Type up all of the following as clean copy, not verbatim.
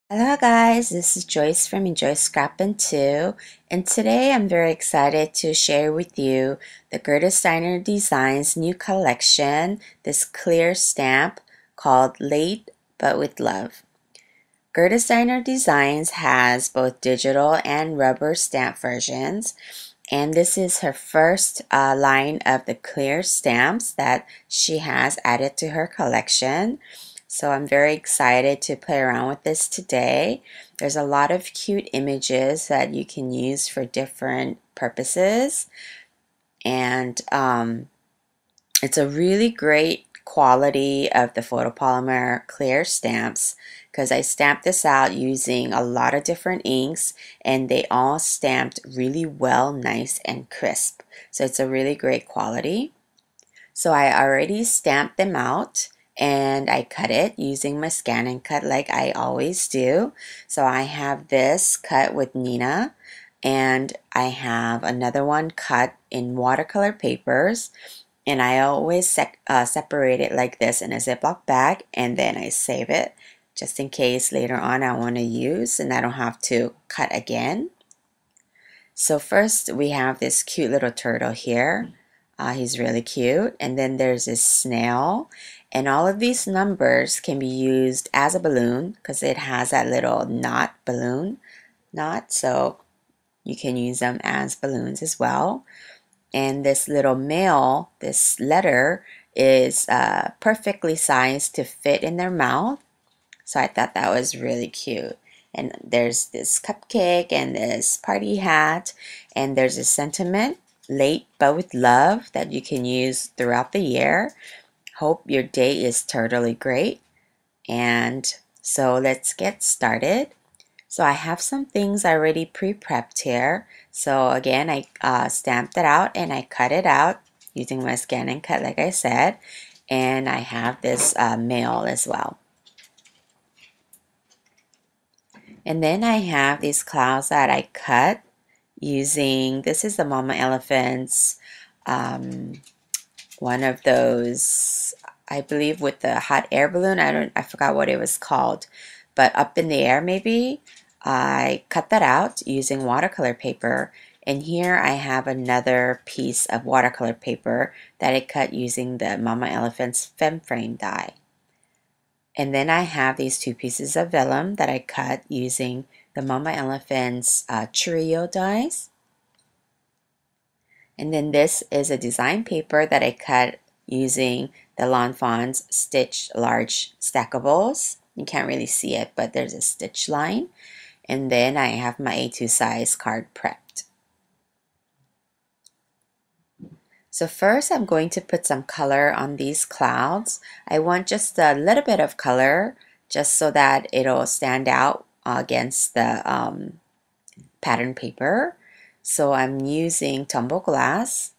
Hello guys, this is Joyce from Enjoy Scrappin' 2, and today I'm very excited to share with you the Steiner Designs new collection, this clear stamp called Late But With Love. Steiner Designs has both digital and rubber stamp versions, and this is her first line of the clear stamps that she has added to her collection. So I'm very excited to play around with this today. There's a lot of cute images that you can use for different purposes, and it's a really great quality of the photopolymer clear stamps because I stamped this out using a lot of different inks and they all stamped really well, nice and crisp. So it's a really great quality. So I already stamped them out and I cut it using my scan and cut like I always do. So I have this cut with Nina and I have another one cut in watercolor papers, and I always separate it like this in a Ziploc bag and then I save it just in case later on I want to use and I don't have to cut again. So first we have this cute little turtle here. He's really cute. And then there's this snail. And all of these numbers can be used as a balloon because it has that little balloon knot. So you can use them as balloons as well. And this little male, this letter, is perfectly sized to fit in their mouth. So I thought that was really cute. And there's this cupcake and this party hat, and there's a sentiment, late but with love, that you can use throughout the year. Hope your day is totally great. And so let's get started. So I have some things already pre-prepped here. So again, I stamped it out and I cut it out using my scan and cut like I said. And I have this mail as well. And then I have these clouds that I cut using, this is the Mama Elephant's, one of those, I believe with the hot air balloon, I forgot what it was called, but up in the air maybe. I cut that out using watercolor paper, and here I have another piece of watercolor paper that I cut using the Mama Elephant's Fem Frame die. And then I have these two pieces of vellum that I cut using the Mama Elephant's Cheerio dies. And then this is a design paper that I cut using the Lawn Fawn's Stitch Large Stackables. You can't really see it, but there's a stitch line. And then I have my A2 size card prepped. So first I'm going to put some color on these clouds. I want just a little bit of color just so that it'll stand out against the pattern paper. So I'm using tumble glass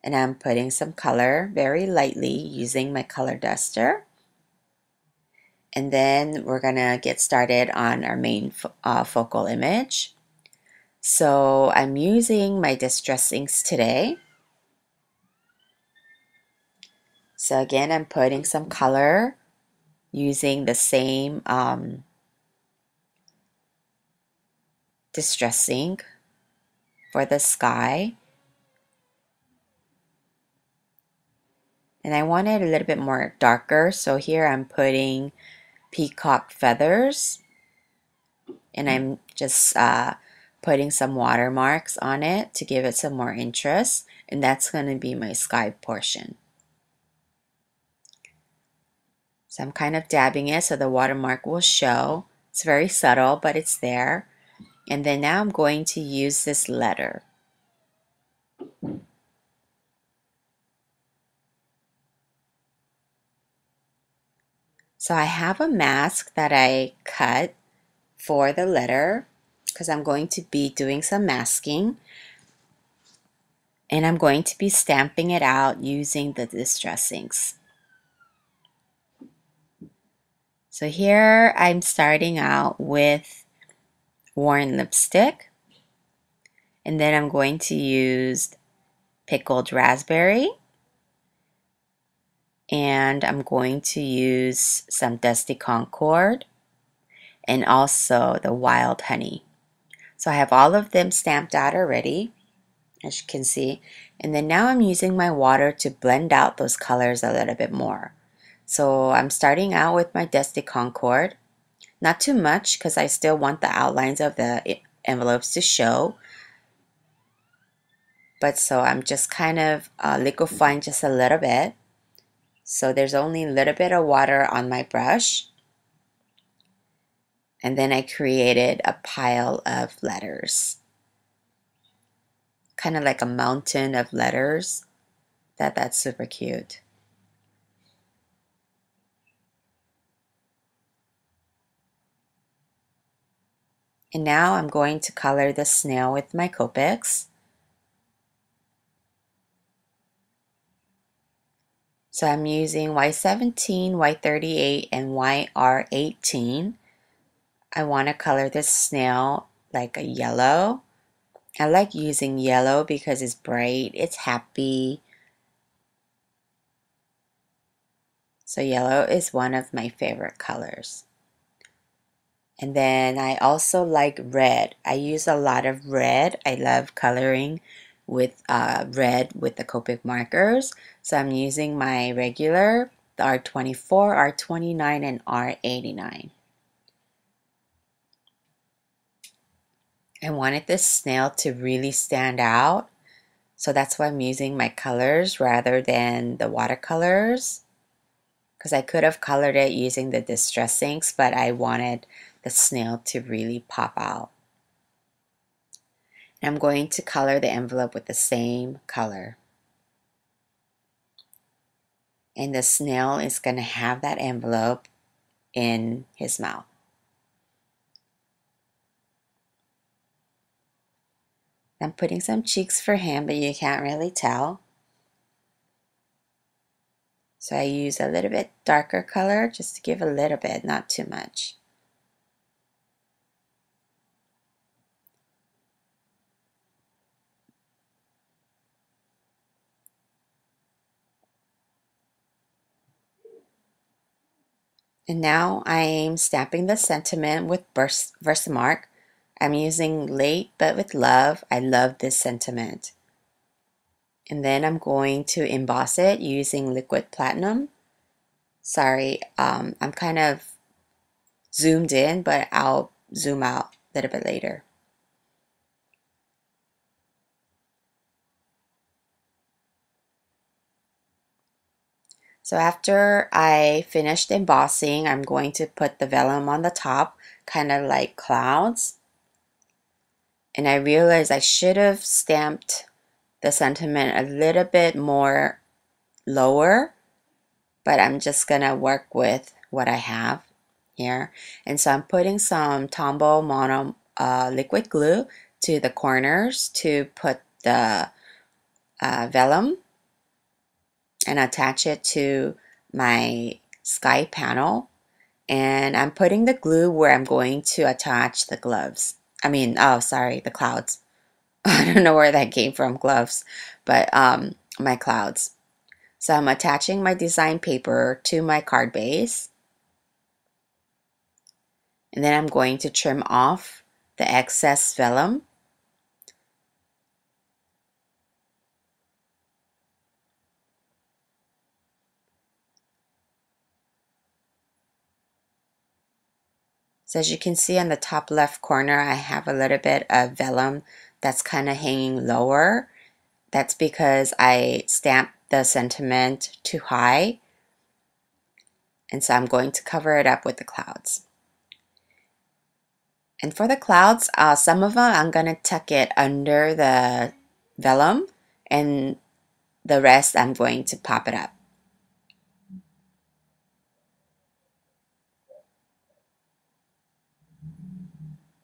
and I'm putting some color very lightly using my color duster. And then we're gonna get started on our main focal image. So I'm using my distress inks today. So again, I'm putting some color using the same distress ink for the sky. And I want it a little bit more darker, so here I'm putting peacock feathers. And I'm just putting some watermarks on it to give it some more interest. And that's going to be my sky portion. So I'm kind of dabbing it so the watermark will show. It's very subtle, but it's there. And then now I'm going to use this letter. So I have a mask that I cut for the letter because I'm going to be doing some masking. And I'm going to be stamping it out using the distress inks. So here I'm starting out with worn lipstick, and then I'm going to use pickled raspberry, and I'm going to use some dusty concord, and also the wild honey. So I have all of them stamped out already, as you can see. And then now I'm using my water to blend out those colors a little bit more. So I'm starting out with my Dusty Concord. Not too much because I still want the outlines of the envelopes to show. But so I'm just kind of liquefying just a little bit. So there's only a little bit of water on my brush. And then I created a pile of letters. Kind of like a mountain of letters. That's super cute. And now I'm going to color the snail with my Copics. So I'm using Y17, Y38, and YR18. I want to color this snail like a yellow. I like using yellow because it's bright, it's happy. So yellow is one of my favorite colors. And then I also like red. I use a lot of red. I love coloring with red with the Copic markers. So I'm using my regular, the R24, R29, and R89. I wanted this snail to really stand out. So that's why I'm using my colors rather than the watercolors. Because I could have colored it using the distress inks, but I wanted the snail to really pop out. I'm going to color the envelope with the same color. And the snail is going to have that envelope in his mouth. I'm putting some cheeks for him, but you can't really tell. So I use a little bit darker color just to give a little bit, not too much. And now I'm stamping the sentiment with Versamark. I'm using Late But With Love. I love this sentiment. And then I'm going to emboss it using liquid platinum. Sorry, I'm kind of zoomed in, but I'll zoom out a little bit later. So after I finished embossing, I'm going to put the vellum on the top, kind of like clouds. And I realized I should have stamped the sentiment a little bit more lower, but I'm just gonna work with what I have here. And so I'm putting some Tombow Mono liquid glue to the corners to put the vellum and attach it to my sky panel. And I'm putting the glue where I'm going to attach the gloves. Oh, sorry, the clouds. I don't know where that came from, gloves, but my clouds. So I'm attaching my design paper to my card base. And then I'm going to trim off the excess vellum. So as you can see on the top left corner, I have a little bit of vellum that's kind of hanging lower. That's because I stamped the sentiment too high. And so I'm going to cover it up with the clouds. And for the clouds, some of them I'm going to tuck it under the vellum, and the rest I'm going to pop it up.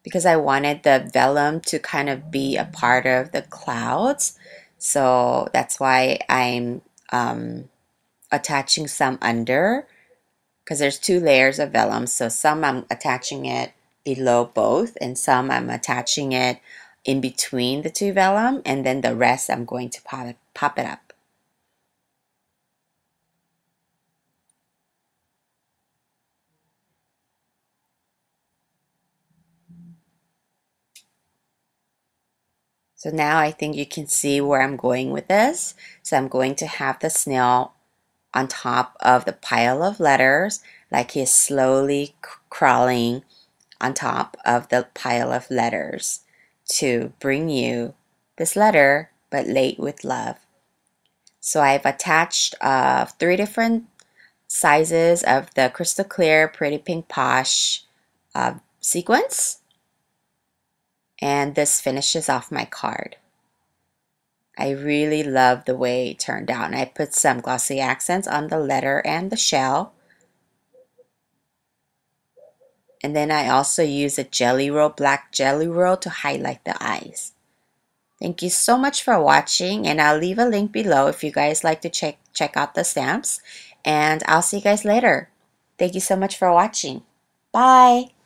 Because I wanted the vellum to kind of be a part of the clouds. So that's why I'm attaching some under, because there's two layers of vellum. So some I'm attaching it below both, and some I'm attaching it in between the two vellum, and then the rest I'm going to pop it up. So now I think you can see where I'm going with this. So I'm going to have the snail on top of the pile of letters, like he's slowly crawling on top of the pile of letters to bring you this letter, but late with love. So I've attached 3 different sizes of the Crystal Clear Pretty Pink Posh sequence, and this finishes off my card. I really love the way it turned out, and I put some glossy accents on the letter and the shell. And then I also use a jelly roll, black jelly roll, to highlight the eyes. Thank you so much for watching, and I'll leave a link below if you guys like to check out the stamps. And I'll see you guys later. Thank you so much for watching. Bye!